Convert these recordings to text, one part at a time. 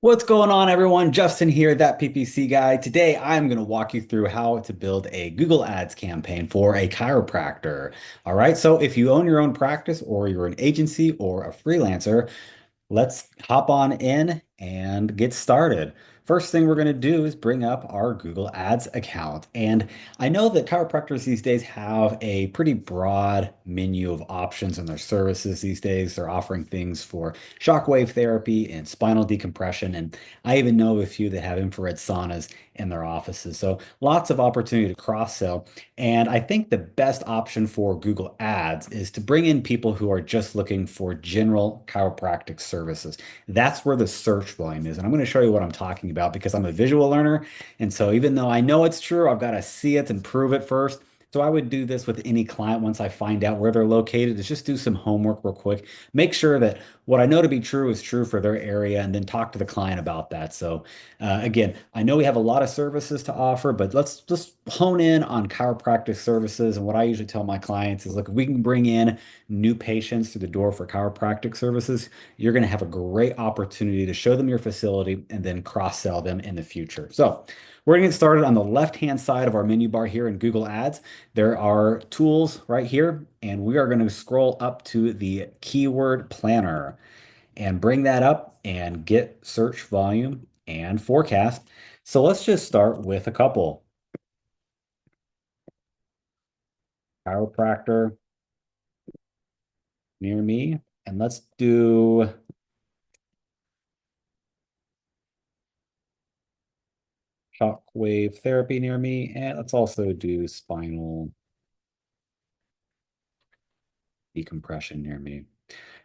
What's going on, everyone? Justin here, that PPC guy. Today, I'm going to walk you through how to build a Google Ads campaign for a chiropractor. All right, so if you own your own practice or you're an agency or a freelancer, let's hop on in and get started. First thing we're going to do is bring up our Google Ads account. And I know that chiropractors these days have a pretty broad menu of options in their services these days. They're offering things for shockwave therapy and spinal decompression. And I even know a few that have infrared saunas in their offices. So lots of opportunity to cross sell. And I think the best option for Google Ads is to bring in people who are just looking for general chiropractic services. That's where the search volume is. And I'm going to show you what I'm talking about because I'm a visual learner. And so even though I know it's true, I've got to see it and prove it first. So I would do this with any client once I find out where they're located, is just do some homework real quick. Make sure that what I know to be true is true for their area and then talk to the client about that. So again, I know we have a lot of services to offer, but let's just hone in on chiropractic services. And what I usually tell my clients is, look, if we can bring in new patients through the door for chiropractic services, you're going to have a great opportunity to show them your facility and then cross-sell them in the future. So we're going to get started on the left-hand side of our menu bar here in Google Ads. There are tools right here, and we are going to scroll up to the keyword planner and bring that up and get search volume and forecast. So let's just start with a couple. Chiropractor near me. And let's do shockwave therapy near me. And let's also do spinal decompression near me.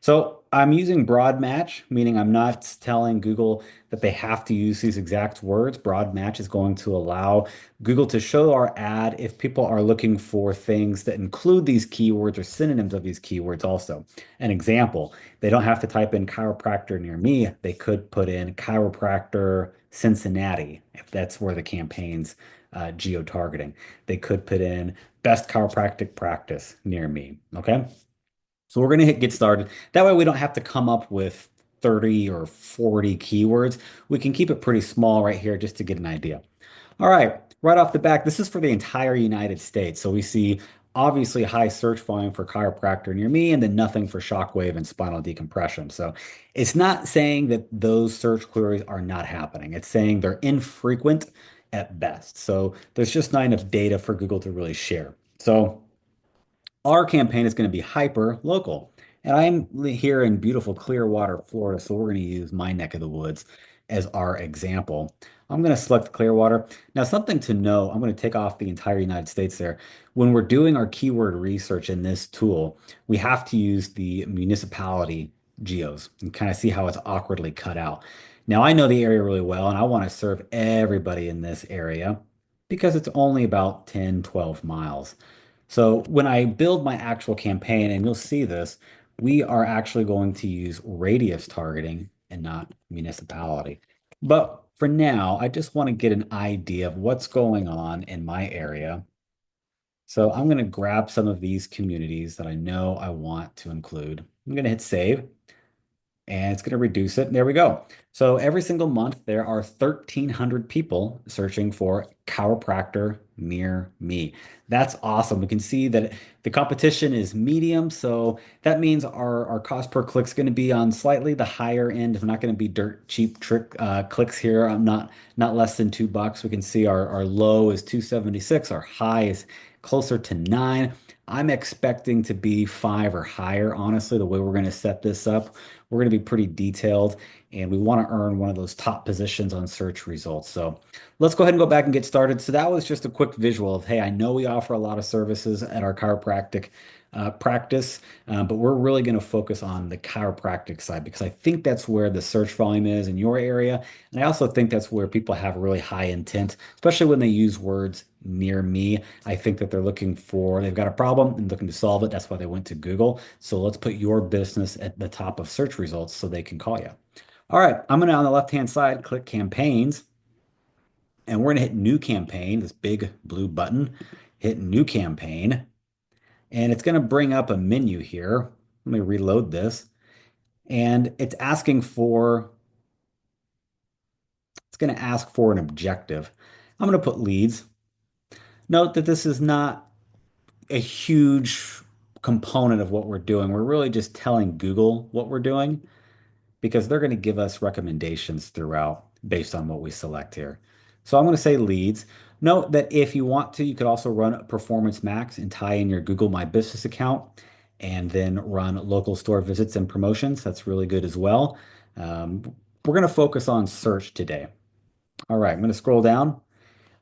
So I'm using broad match, meaning I'm not telling Google that they have to use these exact words. Broad match is going to allow Google to show our ad if people are looking for things that include these keywords or synonyms of these keywords also. An example, they don't have to type in chiropractor near me. They could put in chiropractor Cincinnati if that's where the campaign's geo-targeting. They could put in best chiropractic practice near me. Okay. So we're going to hit get started. That way we don't have to come up with 30 or 40 keywords. We can keep it pretty small right here just to get an idea. All right, right off the back, this is for the entire United States. So we see obviously high search volume for chiropractor near me and then nothing for shockwave and spinal decompression. So it's not saying that those search queries are not happening. It's saying they're infrequent at best. So there's just not enough data for Google to really share. So our campaign is going to be hyper local. And I'm here in beautiful Clearwater, Florida, so we're going to use my neck of the woods as our example. I'm going to select Clearwater. Now, something to know, I'm going to take off the entire United States there. When we're doing our keyword research in this tool, we have to use the municipality geos and kind of see how it's awkwardly cut out. Now, I know the area really well, and I want to serve everybody in this area because it's only about 10, 12 miles. So when I build my actual campaign, and you'll see this, we are actually going to use radius targeting and not municipality. But for now, I just want to get an idea of what's going on in my area. So I'm going to grab some of these communities that I know I want to include. I'm going to hit save and it's going to reduce it. And there we go. So every single month, there are 1,300 people searching for chiropractor near me. That's awesome. We can see that the competition is medium. So that means our cost per click is going to be on slightly the higher end. If not going to be dirt cheap trick clicks here. I'm not less than $2. We can see our low is 276. Our high is closer to 9. I'm expecting to be 5 or higher, honestly, the way we're going to set this up. We're going to be pretty detailed and we want to earn one of those top positions on search results. So let's go ahead and go back and get started. So that was just a quick visual of, hey, I know we offer a lot of services at our chiropractic practice, but we're really going to focus on the chiropractic side because I think that's where the search volume is in your area. And I also think that's where people have really high intent, especially when they use words near me. I think that they've got a problem and looking to solve it. That's why they went to Google. So let's put your business at the top of search results so they can call you. All right, I'm gonna on the left-hand side click campaigns and we're gonna hit new campaign, this big blue button, hit new campaign, and it's gonna bring up a menu here. Let me reload this. And it's asking for It's going to ask for an objective. I'm going to put leads. Note that this is not a huge component of what we're doing. We're really just telling Google what we're doing because they're going to give us recommendations throughout based on what we select here. So I'm going to say leads. Note that if you want to, you could also run Performance Max and tie in your Google My Business account and then run local store visits and promotions. That's really good as well. Um, we're going to focus on search today. All right, I'm going to scroll down.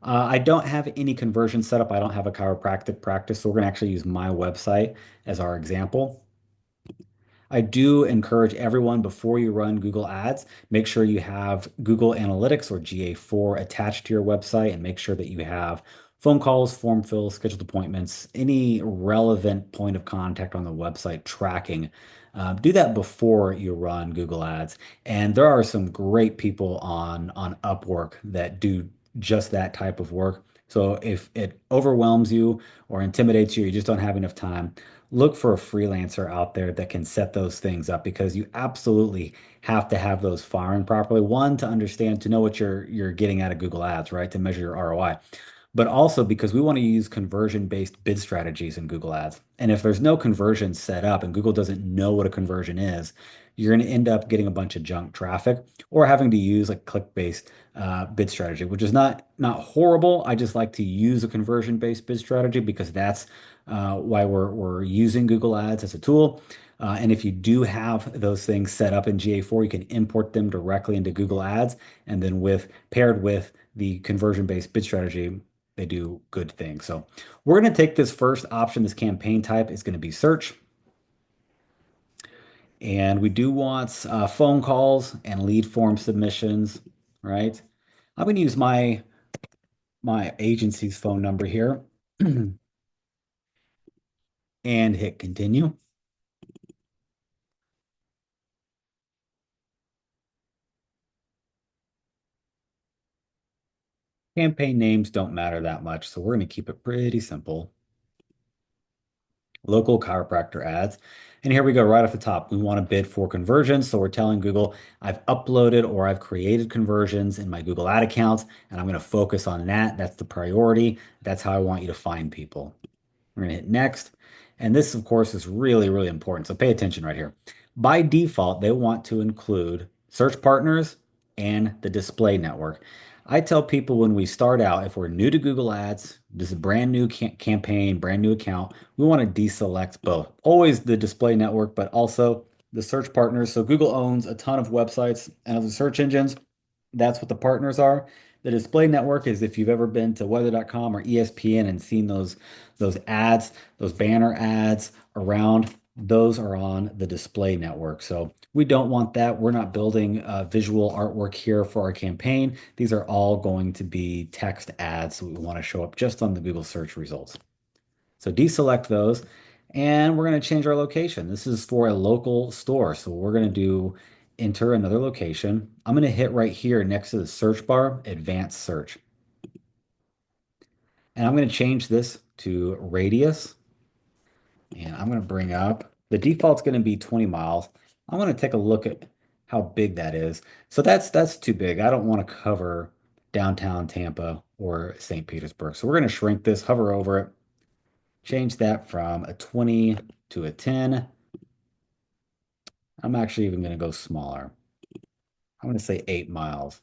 I don't have any conversion set up. I don't have a chiropractic practice, so we're going to actually use my website as our example. I do encourage everyone before you run Google Ads, make sure you have Google Analytics or GA4 attached to your website and make sure that you have phone calls, form fills, scheduled appointments, any relevant point of contact on the website tracking. Do that before you run Google Ads. And there are some great people on Upwork that do just that type of work. So if it overwhelms you or intimidates you, you just don't have enough time, look for a freelancer out there that can set those things up because you absolutely have to have those firing properly. One, to understand, to know what you're getting out of Google Ads, right? To measure your ROI. But also because we want to use conversion-based bid strategies in Google Ads. And if there's no conversion set up and Google doesn't know what a conversion is, you're going to end up getting a bunch of junk traffic or having to use like click-based bid strategy, which is not horrible. I just like to use a conversion-based bid strategy because that's why we're using Google Ads as a tool. And if you do have those things set up in GA4, you can import them directly into Google Ads, and then with paired with the conversion-based bid strategy, they do good things. So we're going to take this first option, this campaign type is going to be search. And we do want phone calls and lead form submissions, right? I'm going to use my agency's phone number here and hit continue. Campaign names don't matter that much, so we're going to keep it pretty simple. Local chiropractor ads. And here we go right off the top. We want to bid for conversions. So we're telling Google I've uploaded or I've created conversions in my Google ad accounts, and I'm going to focus on that. That's the priority. That's how I want you to find people. We're going to hit next. And this, of course, is really, really important. So pay attention right here. By default, they want to include search partners and the display network. I tell people when we start out, if we're new to Google Ads, this is a brand new campaign, brand new account, we want to deselect both. Always the display network, but also the search partners. So Google owns a ton of websites and other search engines. That's what the partners are. The display network is if you've ever been to weather.com or ESPN and seen those ads, those banner ads around, those are on the display network. So we don't want that. We're not building visual artwork here for our campaign. These are all going to be text ads. So we want to show up just on the Google search results. So deselect those and we're going to change our location. This is for a local store. So we're going to do enter another location. I'm going to hit right here next to the search bar, advanced search. And I'm going to change this to radius. And I'm going to bring up, the default's going to be 20 miles. I'm going to take a look at how big that is. So that's too big. I don't want to cover downtown Tampa or St. Petersburg. So we're going to shrink this, hover over it, change that from a 20 to a 10. I'm actually even going to go smaller. I'm going to say 8 miles.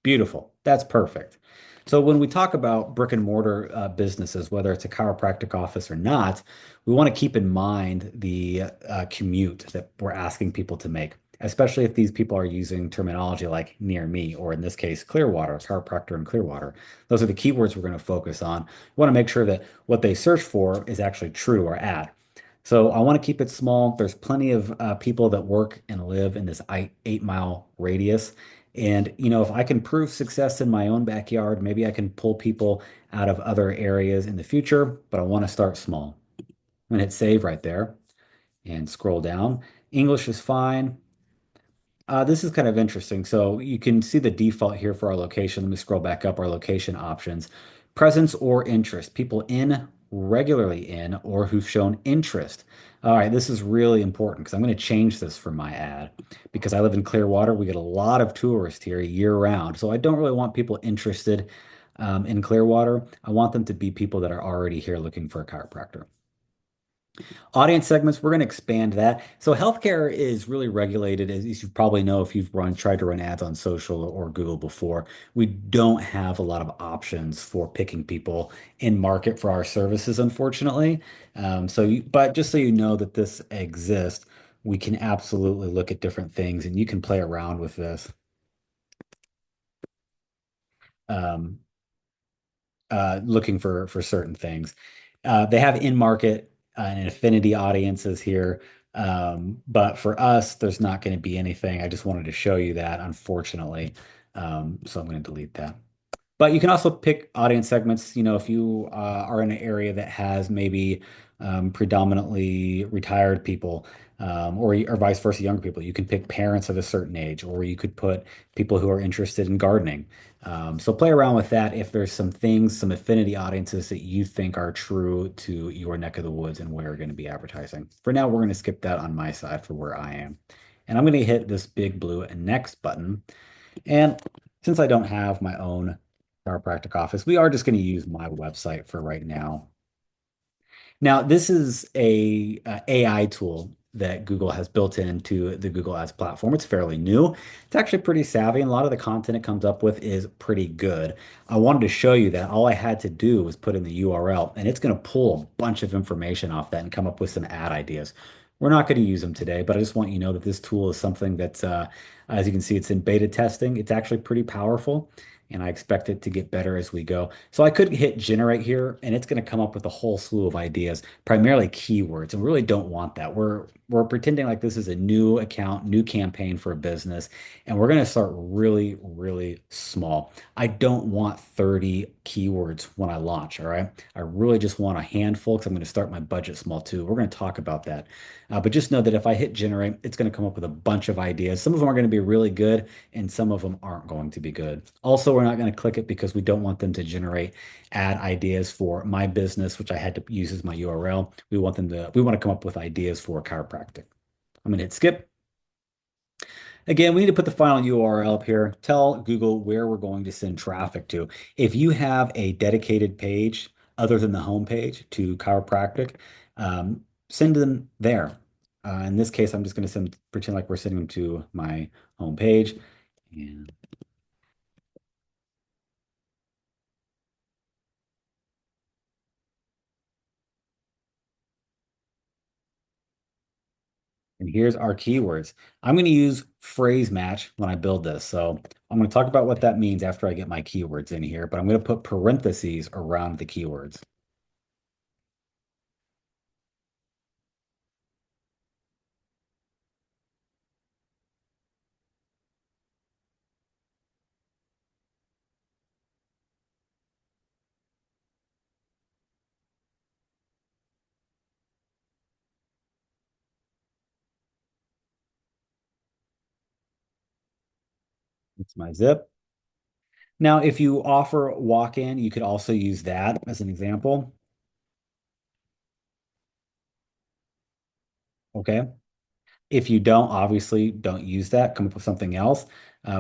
Beautiful. That's perfect. So when we talk about brick and mortar businesses, whether it's a chiropractic office or not, we want to keep in mind the commute that we're asking people to make, especially if these people are using terminology like near me, or in this case, Clearwater, chiropractor in Clearwater. Those are the keywords we're going to focus on. We want to make sure that what they search for is actually true or ad. So I want to keep it small. There's plenty of people that work and live in this 8 mile radius. And, if I can prove success in my own backyard, maybe I can pull people out of other areas in the future, but I want to start small. I'm going to hit save right there and scroll down. English is fine. This is kind of interesting. So you can see the default here for our location. Let me scroll back up our location options. Presence or interest, people in regularly in or who've shown interest. All right, this is really important because I'm going to change this for my ad because I live in Clearwater. We get a lot of tourists here year round. So I don't really want people interested in Clearwater. I want them to be people that are already here looking for a chiropractor. Audience segments, we're going to expand that. So healthcare is really regulated, as you probably know if you've tried to run ads on social or Google before. We don't have a lot of options for picking people in market for our services, unfortunately. But just so you know that this exists, we can absolutely look at different things, and you can play around with this. Um, Looking for certain things. They have in-market and affinity audiences here, but for us, there's not going to be anything. I just wanted to show you that, unfortunately. So I'm going to delete that. But you can also pick audience segments. If you are in an area that has maybe predominantly retired people, or vice versa, younger people, you can pick parents of a certain age, or you could put people who are interested in gardening. So play around with that if there's some things, some affinity audiences that you think are true to your neck of the woods and where you're going to be advertising. For now, we're going to skip that on my side for where I am. And I'm going to hit this big blue next button. And since I don't have my own chiropractic office, we are just going to use my website for right now. Now, this is a AI tool that Google has built into the Google Ads platform. It's fairly new. It's actually pretty savvy, and a lot of the content it comes up with is pretty good. I wanted to show you that all I had to do was put in the URL, and it's going to pull a bunch of information off that and come up with some ad ideas. We're not going to use them today, but I just want you to know that this tool is something that's, as you can see, it's in beta testing. It's actually pretty powerful, and I expect it to get better as we go. So I could hit generate here, and it's going to come up with a whole slew of ideas, primarily keywords, and we really don't want that. We're pretending like this is a new account, new campaign for a business, and we're going to start really, really small. I don't want 30 keywords when I launch, all right? I really just want a handful because I'm going to start my budget small too. We're going to talk about that. But just know that if I hit generate, it's going to come up with a bunch of ideas. Some of them are going to be really good, and some of them aren't going to be good. Also, we're not going to click it because we don't want them to generate ad ideas for my business, which I had to use as my URL. We want to come up with ideas for chiropractic. I'm going to hit skip. Again, we need to put the final URL up here. Tell Google where we're going to send traffic to. If you have a dedicated page other than the home page to chiropractic, send them there. In this case, I'm just going to pretend like we're sending them to my home page. And And here's our keywords. I'm going to use phrase match when I build this. So I'm going to talk about what that means after I get my keywords in here, but I'm going to put parentheses around the keywords. It's my zip. Now, if you offer walk-in, you could also use that as an example. Okay. If you don't, obviously don't use that. Come up with something else.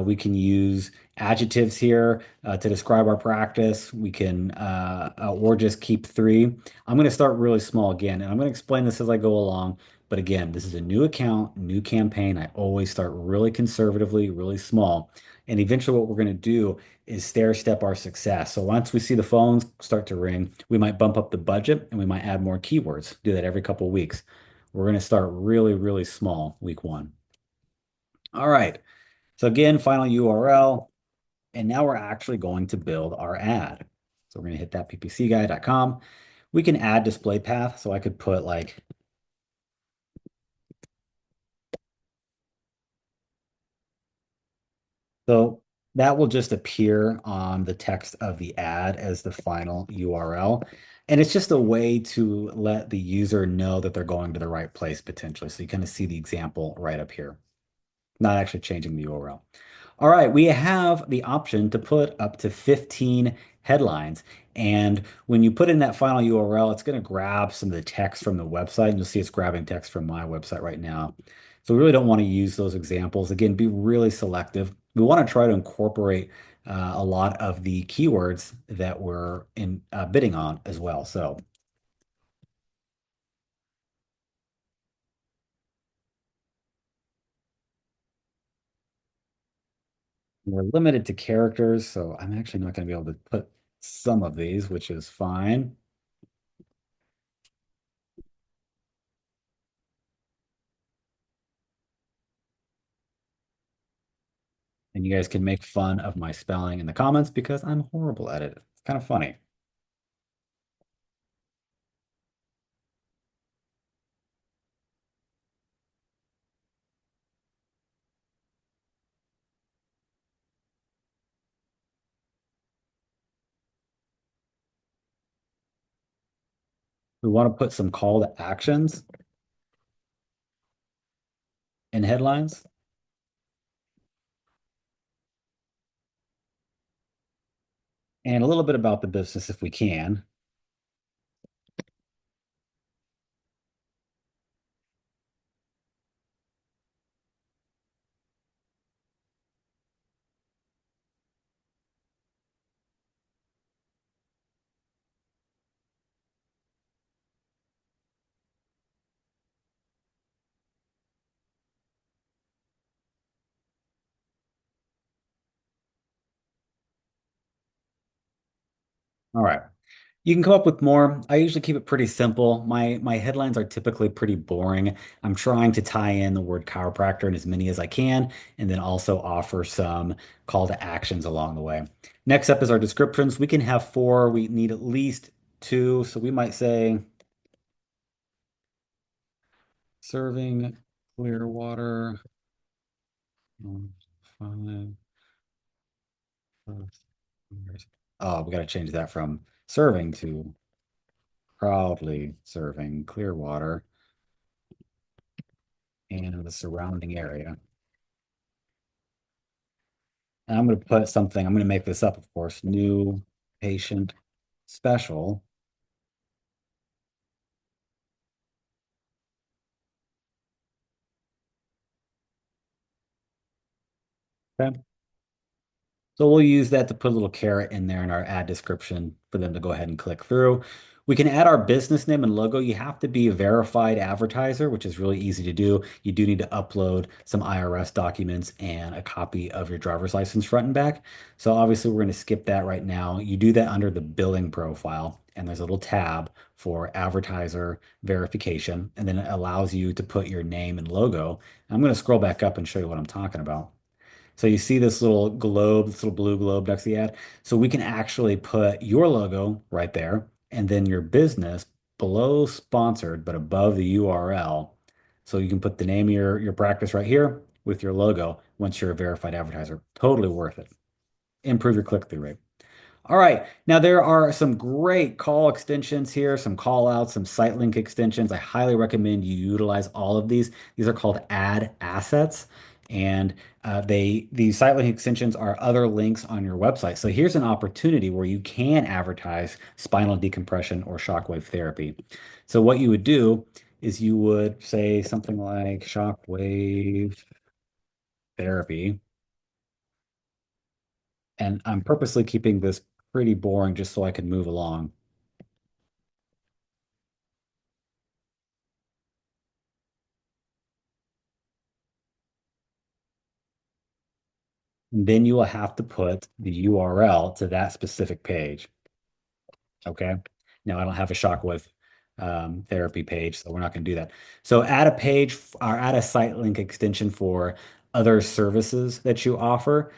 We can use adjectives here to describe our practice. We can, or just keep three. I'm going to start really small again, and I'm going to explain this as I go along. But again, this is a new account, new campaign. I always start really conservatively, really small. And eventually, what we're going to do is stair step our success. So once we see the phones start to ring, we might bump up the budget and we might add more keywords. Do that every couple of weeks. We're going to start really, really small week one. All right. So again, final URL. And now we're actually going to build our ad. So we're going to hit that ppcguy.com. We can add display path. So I could put like, so that will just appear on the text of the ad as the final URL. And it's just a way to let the user know that they're going to the right place potentially. So you kind of see the example right up here, not actually changing the URL. All right, we have the option to put up to 15 headlines. And when you put in that final URL, it's going to grab some of the text from the website. And you'll see it's grabbing text from my website right now. So we really don't want to use those examples. Again, be really selective. We want to try to incorporate a lot of the keywords that we're in bidding on as well. So we're limited to characters. So I'm actually not going to be able to put some of these, which is fine. And you guys can make fun of my spelling in the comments because I'm horrible at it. It's kind of funny. We want to put some call to actions in headlines and a little bit about the business if we can. All right. You can come up with more. I usually keep it pretty simple. My headlines are typically pretty boring. I'm trying to tie in the word chiropractor in as many as I can, and then also offer some call to actions along the way. Next up is our descriptions. We can have four. We need at least two. So we might say serving clear water. 5 years. Oh, we got to change that from serving to proudly serving Clearwater and the surrounding area. And I'm going to put something, I'm going to make this up, of course, new patient special. Okay. So we'll use that to put a little carrot in there in our ad description for them to go ahead and click through. We can add our business name and logo. You have to be a verified advertiser, which is really easy to do. You do need to upload some IRS documents and a copy of your driver's license front and back. So obviously we're going to skip that right now. You do that under the billing profile, and there's a little tab for advertiser verification, and then it allows you to put your name and logo. I'm going to scroll back up and show you what I'm talking about. So you see this little globe, this little blue globe next to the ad. So we can actually put your logo right there and then your business below sponsored, but above the URL. So you can put the name of your practice right here with your logo once you're a verified advertiser. Totally worth it. Improve your click-through rate. All right. Now there are some great call extensions here, some call outs, some site link extensions. I highly recommend you utilize all of these. These are called ad assets. And these site link extensions are other links on your website. So here's an opportunity where you can advertise spinal decompression or shockwave therapy. So what you would do is you would say something like shockwave therapy. And I'm purposely keeping this pretty boring just so I can move along. And then you will have to put the URL to that specific page. Okay. Now I don't have a shockwave therapy page, so we're not going to do that. So add a page or add a site link extension for other services that you offer,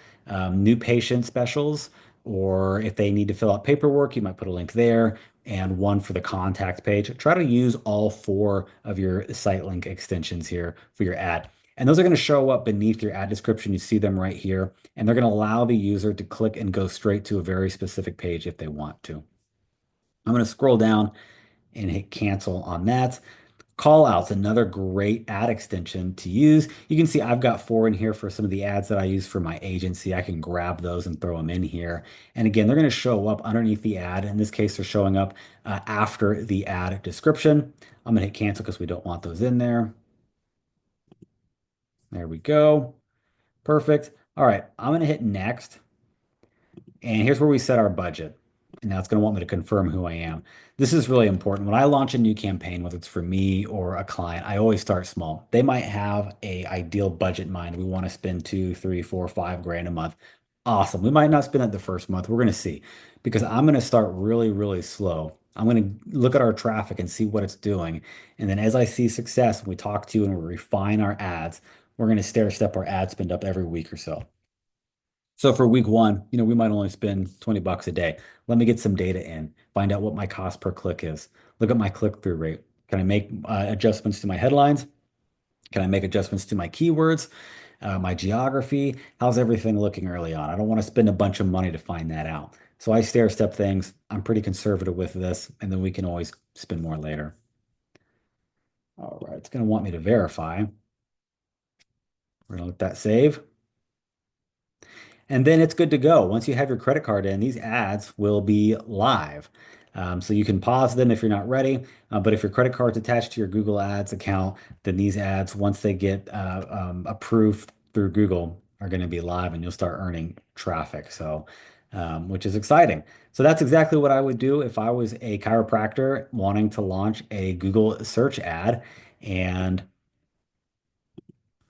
new patient specials, or if they need to fill out paperwork, you might put a link there and one for the contact page. Try to use all four of your site link extensions here for your ad. And those are going to show up beneath your ad description. You see them right here, and they're going to allow the user to click and go straight to a very specific page if they want to. I'm going to scroll down and hit cancel on that. Call outs, another great ad extension to use. You can see I've got four in here for some of the ads that I use for my agency. I can grab those and throw them in here. And again, they're going to show up underneath the ad. In this case, they're showing up after the ad description. I'm going to hit cancel because we don't want those in there. There we go. Perfect. All right, I'm going to hit next. And here's where we set our budget. And now it's going to want me to confirm who I am. This is really important. When I launch a new campaign, whether it's for me or a client, I always start small. They might have a ideal budget in mind. We want to spend two, three, four, 5 grand a month. Awesome. We might not spend it the first month. We're going to see because I'm going to start really, really slow. I'm going to look at our traffic and see what it's doing. And then as I see success, when we talk to you and we refine our ads, we're going to stair step our ad spend up every week or so. So for week one, we might only spend 20 bucks a day. Let me get some data in, find out what my cost per click is. Look at my click-through rate. Can I make adjustments to my headlines? Can I make adjustments to my keywords, my geography? How's everything looking early on? I don't want to spend a bunch of money to find that out. So I stair step things. I'm pretty conservative with this, and then we can always spend more later. All right, it's going to want me to verify. We're going to let that save. And then it's good to go. Once you have your credit card in, these ads will be live. So you can pause them if you're not ready. But if your credit card's attached to your Google Ads account, then these ads, once they get approved through Google, are going to be live and you'll start earning traffic. So, which is exciting. So that's exactly what I would do if I was a chiropractor wanting to launch a Google search ad. And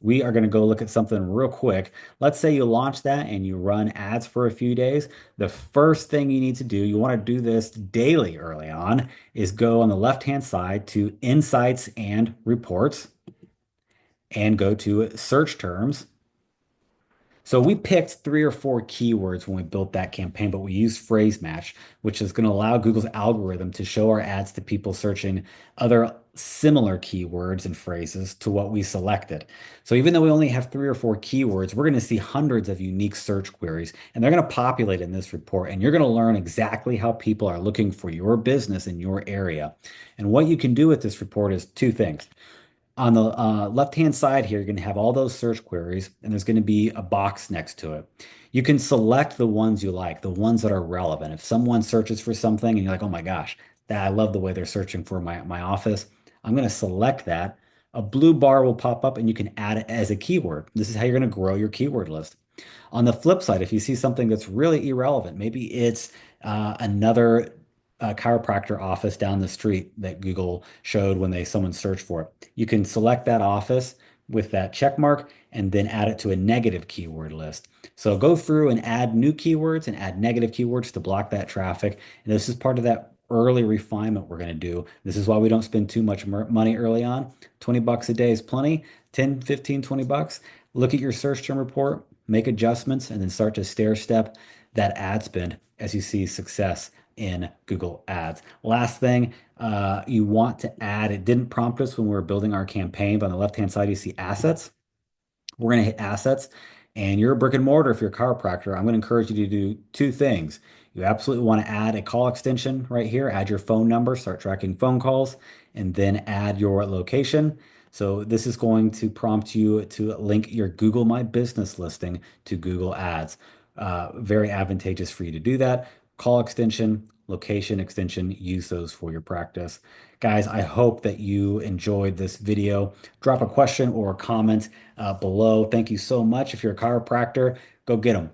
we are going to go look at something real quick. Let's say you launch that and you run ads for a few days. The first thing you need to do, you want to do this daily early on, is go on the left-hand side to Insights and Reports and go to Search Terms. So we picked 3 or 4 keywords when we built that campaign, but we used phrase match, which is going to allow Google's algorithm to show our ads to people searching other similar keywords and phrases to what we selected. So even though we only have 3 or 4 keywords, we're going to see hundreds of unique search queries, and they're going to populate in this report, and you're going to learn exactly how people are looking for your business in your area. And what you can do with this report is 2 things. On the left-hand side here, you're going to have all those search queries, and there's going to be a box next to it. You can select the ones you like, the ones that are relevant. If someone searches for something and you're like, oh my gosh, that I love the way they're searching for my office, I'm going to select that. A blue bar will pop up and you can add it as a keyword. This is how you're going to grow your keyword list. On the flip side, if you see something that's really irrelevant, maybe it's another chiropractor office down the street that Google showed when someone searched for it. You can select that office with that check mark and then add it to a negative keyword list. So go through and add new keywords and add negative keywords to block that traffic. And this is part of that early refinement we're going to do. This is why we don't spend too much money early on. 20 bucks a day is plenty. 10, 15, 20 bucks. Look at your search term report, make adjustments, and then start to stair step that ad spend as you see success in Google Ads. Last thing, you want to add, it didn't prompt us when we were building our campaign, but on the left-hand side, you see assets. We're going to hit assets, and you're a brick and mortar. If you're a chiropractor, I'm going to encourage you to do 2 things. You absolutely want to add a call extension right here, add your phone number, start tracking phone calls, and then add your location. So this is going to prompt you to link your Google My Business listing to Google Ads. Very advantageous for you to do that. Call extension, location extension, use those for your practice. Guys, I hope that you enjoyed this video. Drop a question or a comment below. Thank you so much. If you're a chiropractor, go get them.